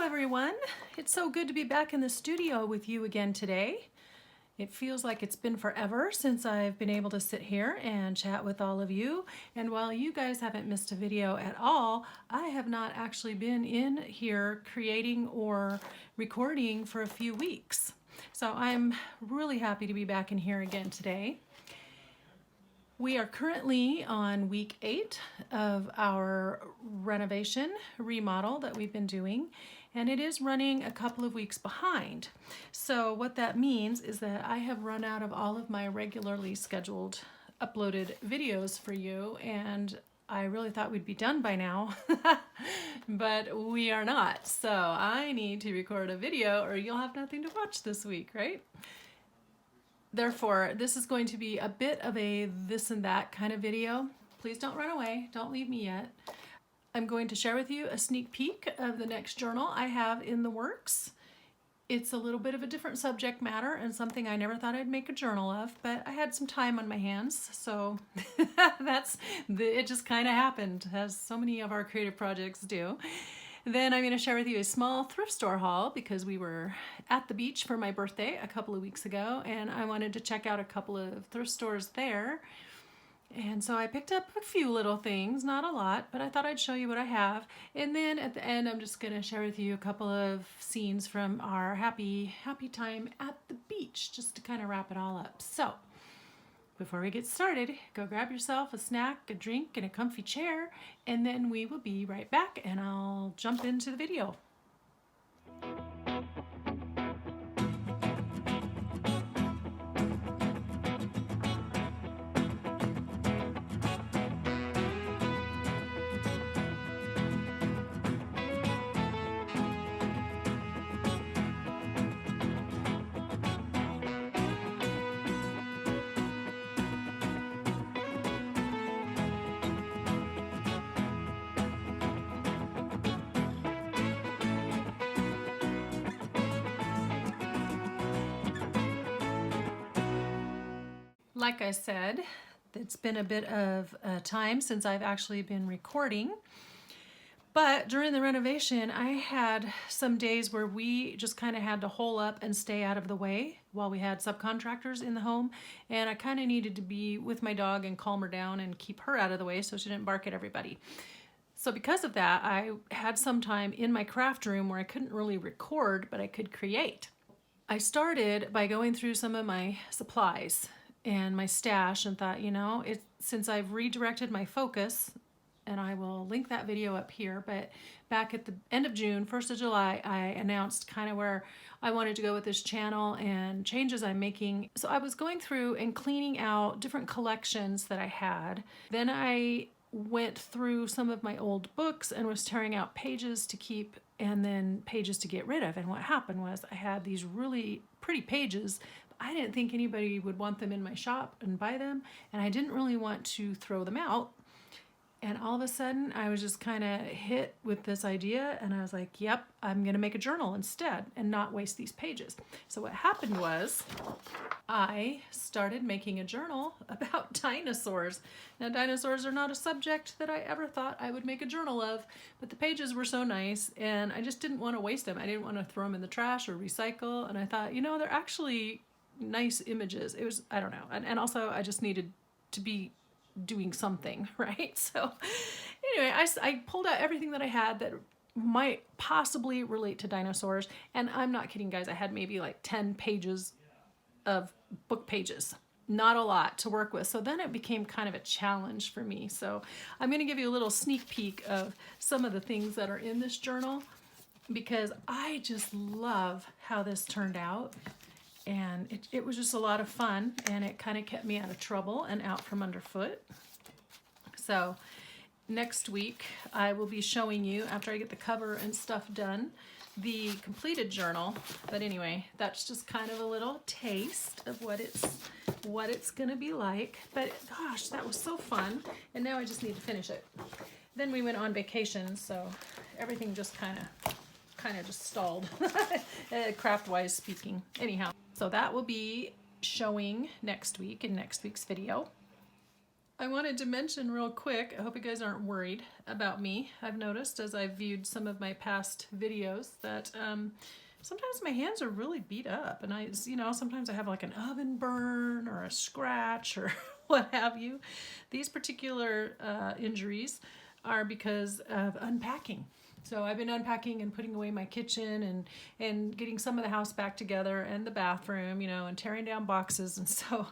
everyone. It's so good to be back in the studio with you again today. It feels like it's been forever since I've been able to sit here and chat with all of you. And while you guys haven't missed a video at all, I have not actually been in here creating or recording for a few weeks. So I'm really happy to be back in here again today. We are currently on week 8 of our renovation remodel that we've been doing, and it is running a couple of weeks behind. So what that means is that I have run out of all of my regularly scheduled uploaded videos for you, and I really thought we'd be done by now, but we are not. So I need to record a video or you'll have nothing to watch this week, right? Therefore, this is going to be a bit of a this and that kind of video. Please don't run away. Don't leave me yet. I'm going to share with you a sneak peek of the next journal I have in the works. It's a little bit of a different subject matter and something I never thought I'd make a journal of, but I had some time on my hands, so it just kind of happened, as so many of our creative projects do. Then I'm going to share with you a small thrift store haul because we were at the beach for my birthday a couple of weeks ago and I wanted to check out a couple of thrift stores there. And so I picked up a few little things, not a lot, but I thought I'd show you what I have. And then at the end, I'm just going to share with you a couple of scenes from our happy time at the beach, just to kind of wrap it all up. So before we get started, go grab yourself a snack, a drink, and a comfy chair, and then we will be right back and I'll jump into the video. Like I said, it's been a bit of time since I've actually been recording, but during the renovation I had some days where we just kind of had to hole up and stay out of the way while we had subcontractors in the home, and I kind of needed to be with my dog and calm her down and keep her out of the way so she didn't bark at everybody. So because of that, I had some time in my craft room where I couldn't really record, but I could create. I started by going through some of my supplies and my stash and thought, you know, since I've redirected my focus, and I will link that video up here, but back at the end of June, 1st of July, I announced kind of where I wanted to go with this channel and changes I'm making. So I was going through and cleaning out different collections that I had. Then I went through some of my old books and was tearing out pages to keep and then pages to get rid of. And what happened was I had these really pretty pages. I didn't think anybody would want them in my shop and buy them, and I didn't really want to throw them out. And all of a sudden, I was just kind of hit with this idea, and I was like, yep, I'm going to make a journal instead and not waste these pages. So what happened was I started making a journal about dinosaurs. Now, dinosaurs are not a subject that I ever thought I would make a journal of, but the pages were so nice, and I just didn't want to waste them. I didn't want to throw them in the trash or recycle, and I thought, you know, they're actually nice images. It was, I don't know. And also I just needed to be doing something, right? So anyway, I pulled out everything that I had that might possibly relate to dinosaurs. And I'm not kidding, guys. I had maybe like 10 pages of book pages. Not a lot to work with. So then it became kind of a challenge for me. So I'm going to give you a little sneak peek of some of the things that are in this journal because I just love how this turned out. And it was just a lot of fun, and it kind of kept me out of trouble and out from underfoot. So next week I will be showing you, after I get the cover and stuff done, the completed journal. But anyway, that's just kind of a little taste of what it's gonna be like. But gosh, that was so fun, and now I just need to finish it. Then we went on vacation, so everything just kind of just stalled, craft-wise speaking. Anyhow. So that will be showing next week in next week's video. I wanted to mention real quick, I hope you guys aren't worried about me. I've noticed as I've viewed some of my past videos that sometimes my hands are really beat up, and sometimes I have like an oven burn or a scratch or what have you. These particular injuries are because of unpacking. So I've been unpacking and putting away my kitchen and getting some of the house back together and the bathroom, and tearing down boxes. And so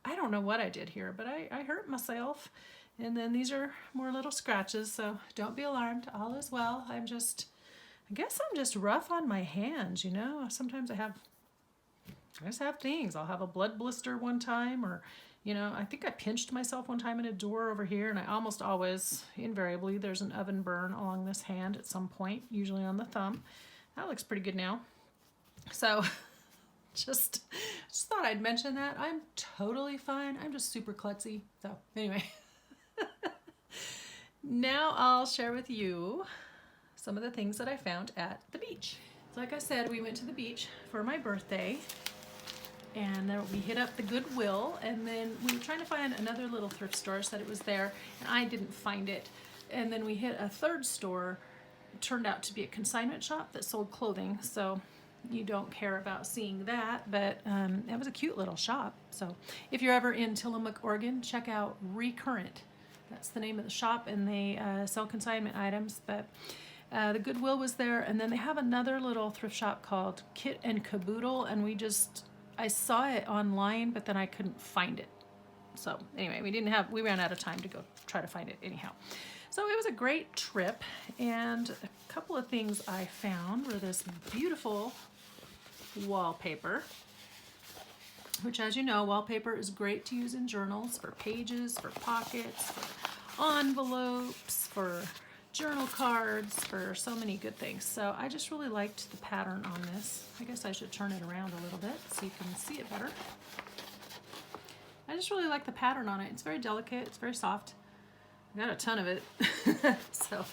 I don't know what I did here, but I hurt myself. And then these are more little scratches, so don't be alarmed. All is well. I guess I'm just rough on my hands, Sometimes I just have things. I'll have a blood blister one time, or, I think I pinched myself one time in a door over here, and I almost always, invariably, there's an oven burn along this hand at some point, usually on the thumb. That looks pretty good now. So just thought I'd mention that. I'm totally fine. I'm just super klutzy. So anyway, now I'll share with you some of the things that I found at the beach. So like I said, we went to the beach for my birthday, and then we hit up the Goodwill, and then we were trying to find another little thrift store, said it was there, and I didn't find it. And then we hit a third store. It turned out to be a consignment shop that sold clothing, so you don't care about seeing that, but it was a cute little shop. So if you're ever in Tillamook, Oregon, check out Recurrent. That's the name of the shop, and they sell consignment items. But the Goodwill was there, and then they have another little thrift shop called Kit and Caboodle, and I saw it online, but then I couldn't find it. So anyway, we ran out of time to go try to find it anyhow. So it was a great trip, and a couple of things I found were this beautiful wallpaper, which, as you know, wallpaper is great to use in journals, for pages, for pockets, for envelopes, for journal cards, for so many good things. So I just really liked the pattern on this. I guess I should turn it around a little bit so you can see it better. I just really like the pattern on it. It's very delicate, it's very soft. I got a ton of it, so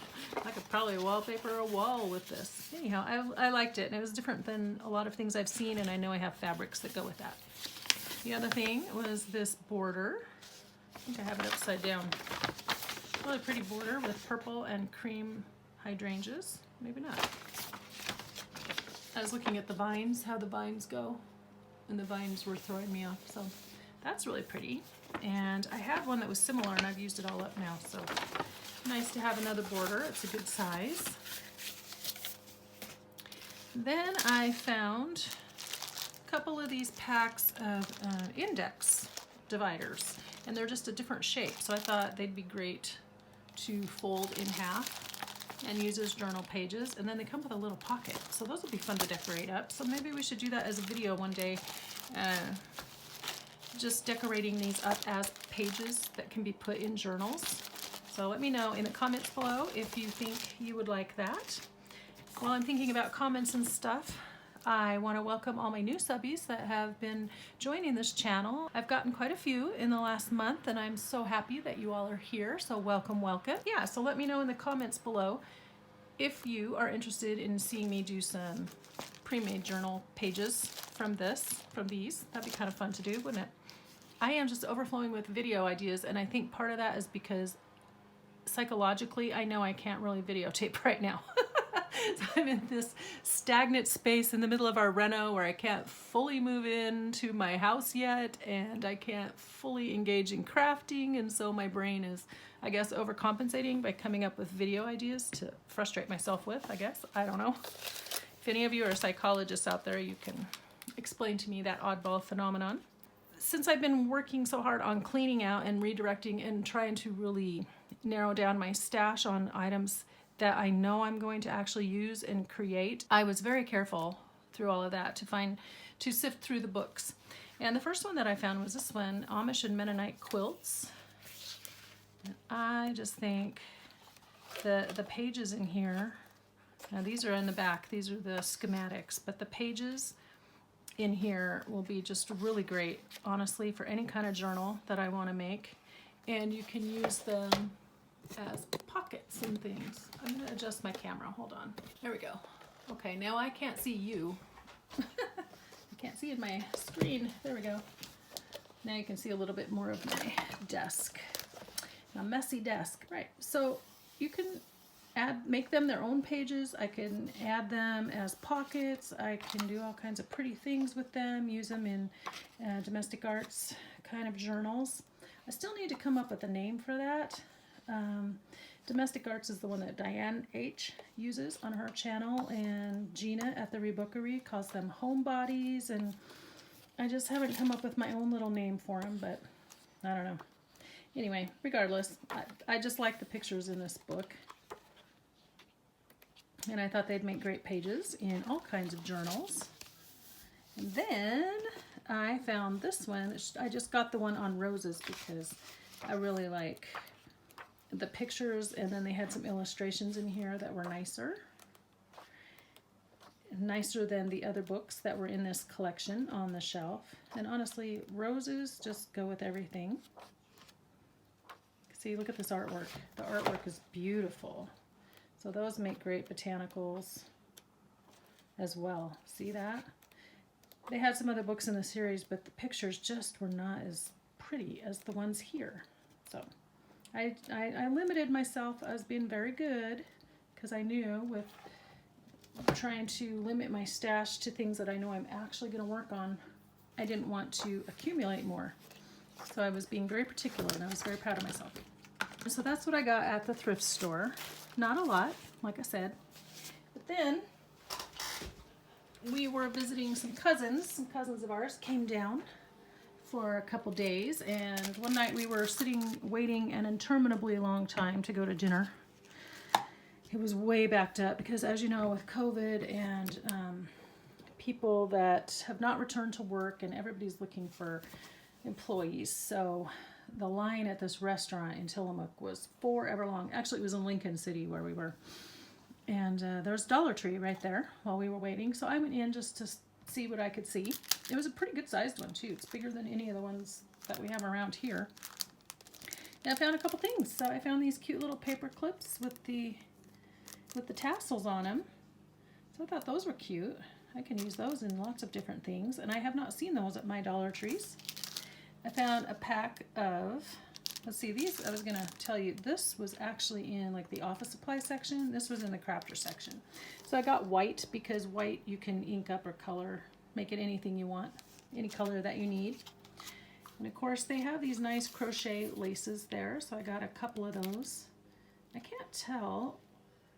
I could probably wallpaper a wall with this. Anyhow, I liked it, and it was different than a lot of things I've seen, and I know I have fabrics that go with that. The other thing was this border. I think I have it upside down. Really pretty border with purple and cream hydrangeas. Maybe not. I was looking at the vines, how the vines go, and the vines were throwing me off, so that's really pretty. And I had one that was similar, and I've used it all up now, so nice to have another border. It's a good size. Then I found a couple of these packs of index dividers, and they're just a different shape, so I thought they'd be great to fold in half and use as journal pages. And then they come with a little pocket, so those will be fun to decorate up. So maybe we should do that as a video one day. Just decorating these up as pages that can be put in journals. So let me know in the comments below if you think you would like that. While I'm thinking about comments and stuff, I want to welcome all my new subbies that have been joining this channel. I've gotten quite a few in the last month, and I'm so happy that you all are here, so welcome, welcome. Yeah, so let me know in the comments below if you are interested in seeing me do some pre-made journal pages from these. That'd be kind of fun to do, wouldn't it? I am just overflowing with video ideas, and I think part of that is because psychologically I know I can't really videotape right now. So I'm in this stagnant space in the middle of our reno where I can't fully move into my house yet, and I can't fully engage in crafting, and so my brain is, I guess, overcompensating by coming up with video ideas to frustrate myself with, I guess. I don't know. If any of you are psychologists out there, you can explain to me that oddball phenomenon. Since I've been working so hard on cleaning out and redirecting and trying to really narrow down my stash on items that I know I'm going to actually use and create, I was very careful through all of that to sift through the books. And the first one that I found was this one, Amish and Mennonite Quilts. And I just think the pages in here, now these are in the back, these are the schematics, but the pages in here will be just really great, honestly, for any kind of journal that I want to make. And you can use them as pockets and things. I'm going to adjust my camera. Hold on. There we go. Okay, now I can't see you. I can't see in my screen. There we go. Now you can see a little bit more of my desk. A messy desk, right? So you can make them their own pages. I can add them as pockets. I can do all kinds of pretty things with them, use them in domestic arts kind of journals. I still need to come up with a name for that. Domestic Arts is the one that Diane H. uses on her channel, and Gina at the Rebookery calls them homebodies, and I just haven't come up with my own little name for them, but I don't know. Anyway, regardless, I just like the pictures in this book, and I thought they'd make great pages in all kinds of journals. And then I found this one. I just got the one on roses because I really like the pictures, and then they had some illustrations in here that were nicer than the other books that were in this collection on the shelf. And honestly, roses just go with everything. See, look at this artwork. The artwork is beautiful. So those make great botanicals as well. See that? They had some other books in the series, but the pictures just were not as pretty as the ones here. So I limited myself. I was being very good because I knew with trying to limit my stash to things that I know I'm actually going to work on, I didn't want to accumulate more. So I was being very particular, and I was very proud of myself. So that's what I got at the thrift store. Not a lot, like I said. But then we were visiting some cousins. Some cousins of ours came down for a couple days, and one night we were sitting waiting an interminably long time to go to dinner. It was way backed up because, as you know, with COVID and people that have not returned to work, and everybody's looking for employees. So the line at this restaurant in Tillamook was forever long. Actually, it was in Lincoln City where we were. And there's Dollar Tree right there while we were waiting. So I went in just to see what I could see. It was a pretty good sized one too. It's bigger than any of the ones that we have around here. And I found a couple things. So I found these cute little paper clips with the tassels on them. So I thought those were cute. I can use those in lots of different things, and I have not seen those at my Dollar Trees. I found a pack of, let's see, these, I was going to tell you, this was actually in like the office supply section. This was in the crafter section. So I got white because white you can ink up or color, make it anything you want, any color that you need. And of course they have these nice crochet laces there, so I got a couple of those. I can't tell,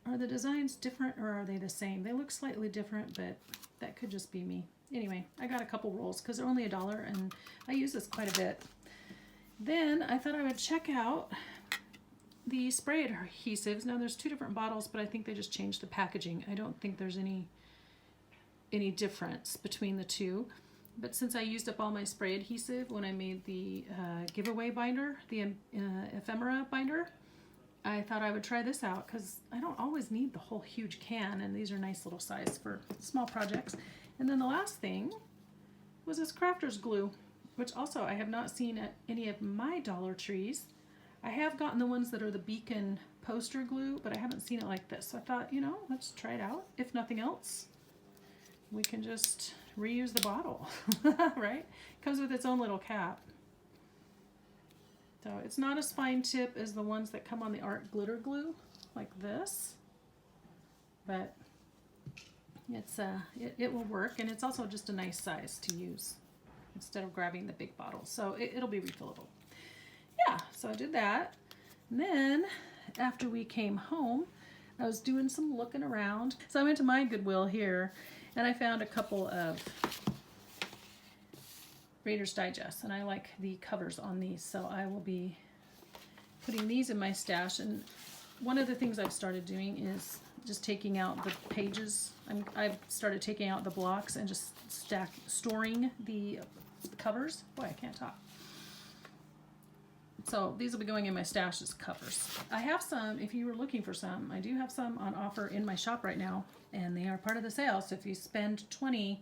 are the designs different or are they the same? They look slightly different, but that could just be me. Anyway, I got a couple rolls because they're only $1 and I use this quite a bit. Then I thought I would check out the spray adhesives. Now there's two different bottles, but I think they just changed the packaging. I don't think there's any difference between the two. But since I used up all my spray adhesive when I made the giveaway binder, the ephemera binder, I thought I would try this out because I don't always need the whole huge can, and these are nice little size for small projects. And then the last thing was this crafter's glue, which also I have not seen at any of my Dollar Trees. I have gotten the ones that are the beacon poster glue, but I haven't seen it like this. So I thought, you know, let's try it out. If nothing else, we can just reuse the bottle, right? Comes with its own little cap. So it's not as fine tip as the ones that come on the art glitter glue, like this, but it's it will work, and it's also just a nice size to use instead of grabbing the big bottle. So it'll be refillable. Yeah, so I did that. And then after we came home, I was doing some looking around. So I went to my Goodwill here, and I found a couple of Reader's Digest, and I like the covers on these, so I will be putting these in my stash. And one of the things I've started doing is just taking out the pages. I've started taking out the blocks and just storing the covers. Boy, I can't talk. So these will be going in my stash as covers. I have some, if you were looking for some, I do have some on offer in my shop right now, and they are part of the sale. So if you spend $20,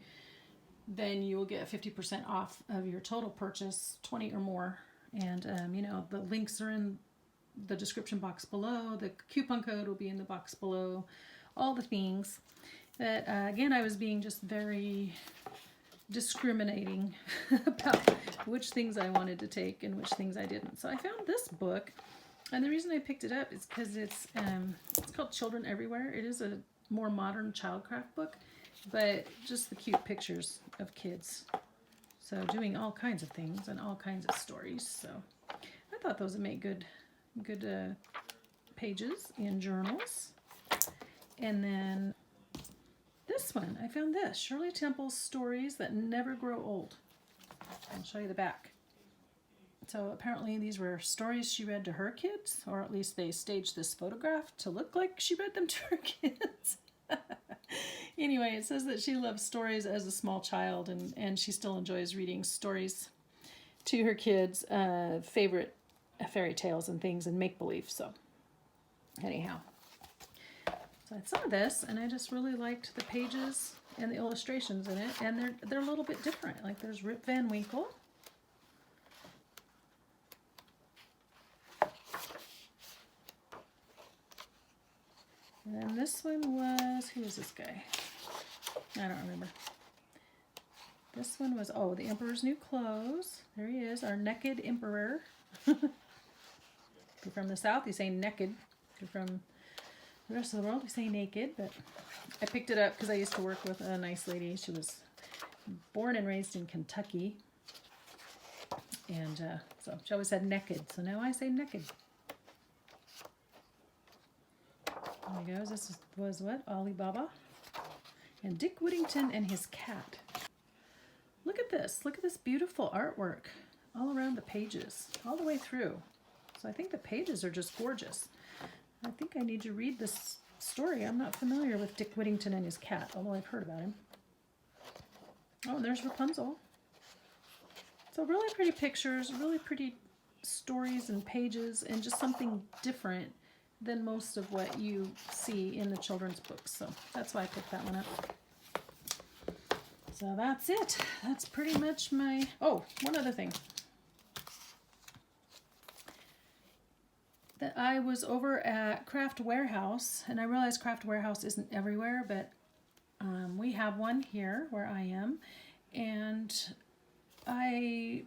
then you will get 50% off of your total purchase, 20 or more. And you know, the links are in the description box below. The coupon code will be in the box below. All the things. But again, I was being just very discriminating about which things I wanted to take and which things I didn't. So I found this book. And the reason I picked it up is because it's called Children Everywhere. It is a more modern childcraft book, but just the cute pictures of kids. So doing all kinds of things and all kinds of stories. So I thought those would make good pages in journals. And then this one, I found this, Shirley Temple's Stories That Never Grow Old. I'll show you the back. So apparently these were stories she read to her kids, or at least they staged this photograph to look like she read them to her kids. Anyway, it says that she loved stories as a small child, and she still enjoys reading stories to her kids, favorite fairy tales and things, and make-believe. So anyhow, so I saw this, and I just really liked the pages and the illustrations in it, and they're a little bit different. Like there's Rip Van Winkle. And then this one was, who is this guy? I don't remember. This one was, oh, The Emperor's New Clothes. There he is, our naked emperor. If you're from the South, you say naked. If you're from the rest of the world, you say naked. But I picked it up because I used to work with a nice lady. She was born and raised in Kentucky. And so she always said naked. So now I say naked. There he goes. This was what? Alibaba. And Dick Whittington and his cat. Look at this. Look at this beautiful artwork all around the pages, all the way through. So I think the pages are just gorgeous. I think I need to read this story. I'm not familiar with Dick Whittington and his cat, although I've heard about him. Oh, and there's Rapunzel. So really pretty pictures, really pretty stories and pages, and just something different than most of what you see in the children's books. So that's why I picked that one up. So that's it. That's pretty much my... Oh, one other thing. That I was over at Craft Warehouse, and I realize Craft Warehouse isn't everywhere, but we have one here where I am, and I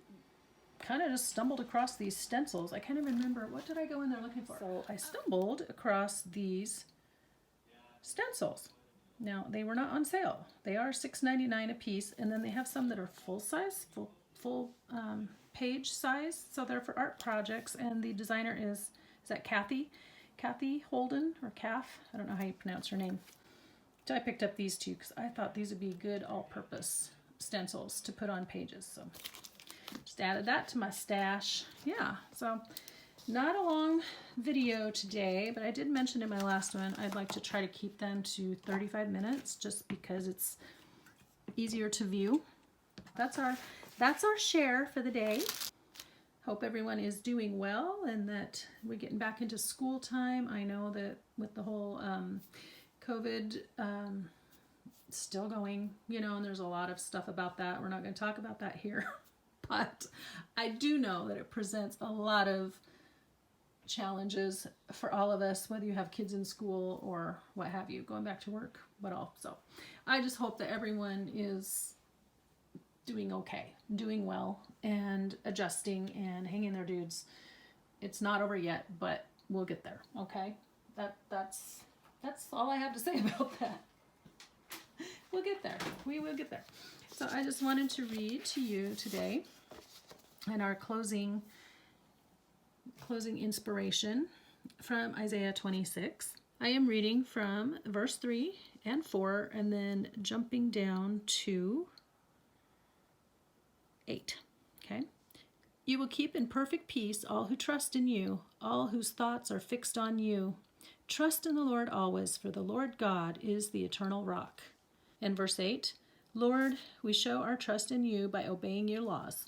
kind of just stumbled across these stencils. I can't even remember, what did I go in there looking for? So I stumbled across these stencils. Now, they were not on sale. They are $6.99 a piece, and then they have some that are full size, full page size, so they're for art projects, and the designer is that Kathy Holden, or Calf? I don't know how you pronounce her name. So I picked up these two because I thought these would be good all-purpose stencils to put on pages, so just added that to my stash. Yeah, so not a long video today, but I did mention in my last one I'd like to try to keep them to 35 minutes just because it's easier to view. That's our share for the day. Hope everyone is doing well and that we're getting back into school time. I know that with the whole COVID still going, you know, and there's a lot of stuff about that. We're not going to talk about that here. But I do know that it presents a lot of challenges for all of us, whether you have kids in school or what have you, going back to work, but all. So I just hope that everyone is doing okay, doing well, and adjusting and hanging their dudes. It's not over yet, but we'll get there, okay? That's all I have to say about that. We'll get there. We will get there. So I just wanted to read to you today and our closing inspiration from Isaiah 26. I am reading from verse 3 and 4 and then jumping down to 8. Okay? You will keep in perfect peace all who trust in you, all whose thoughts are fixed on you. Trust in the Lord always, for the Lord God is the eternal rock. And verse 8, Lord, we show our trust in you by obeying your laws.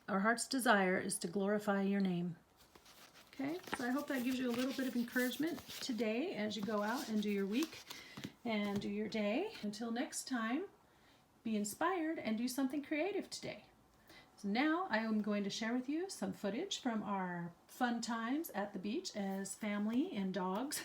Our heart's desire is to glorify your name. Okay, so I hope that gives you a little bit of encouragement today as you go out and do your week and do your day. Until next time, be inspired and do something creative today. So now I am going to share with you some footage from our fun times at the beach as family and dogs.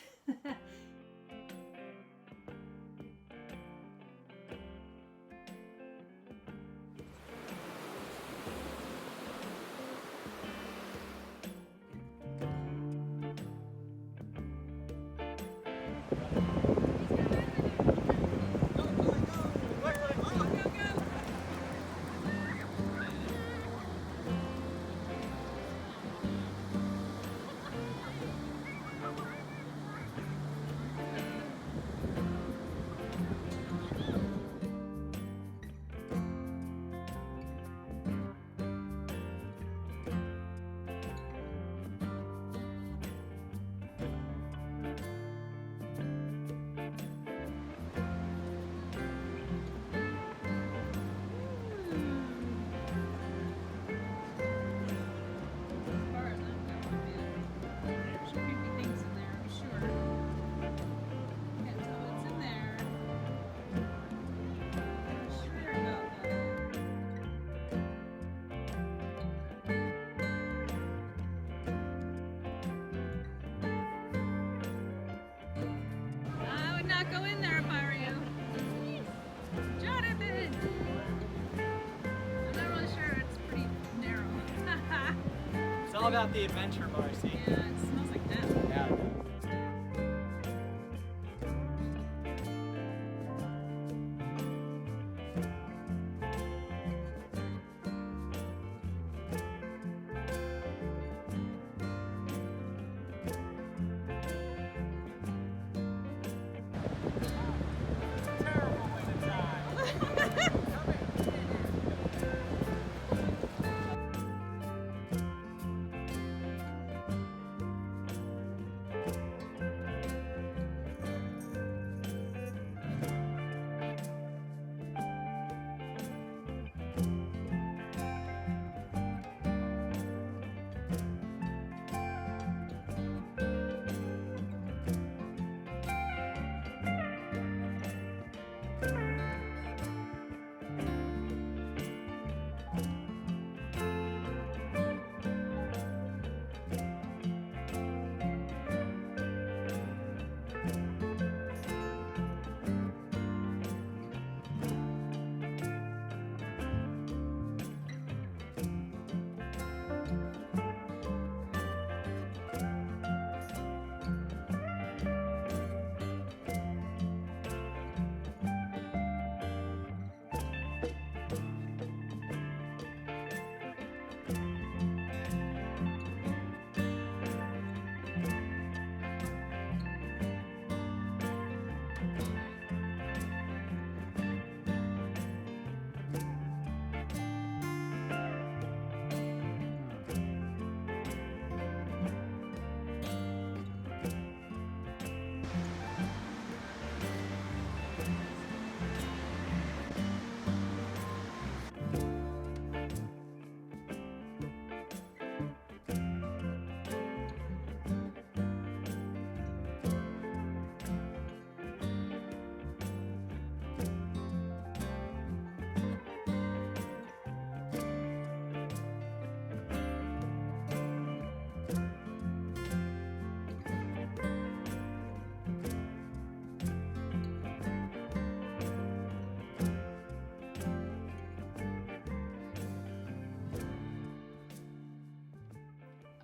about the adventure bar, see? Yeah, it smells like that. Yeah, it does. Terrible when it's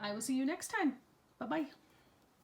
I will see you next time. Bye-bye.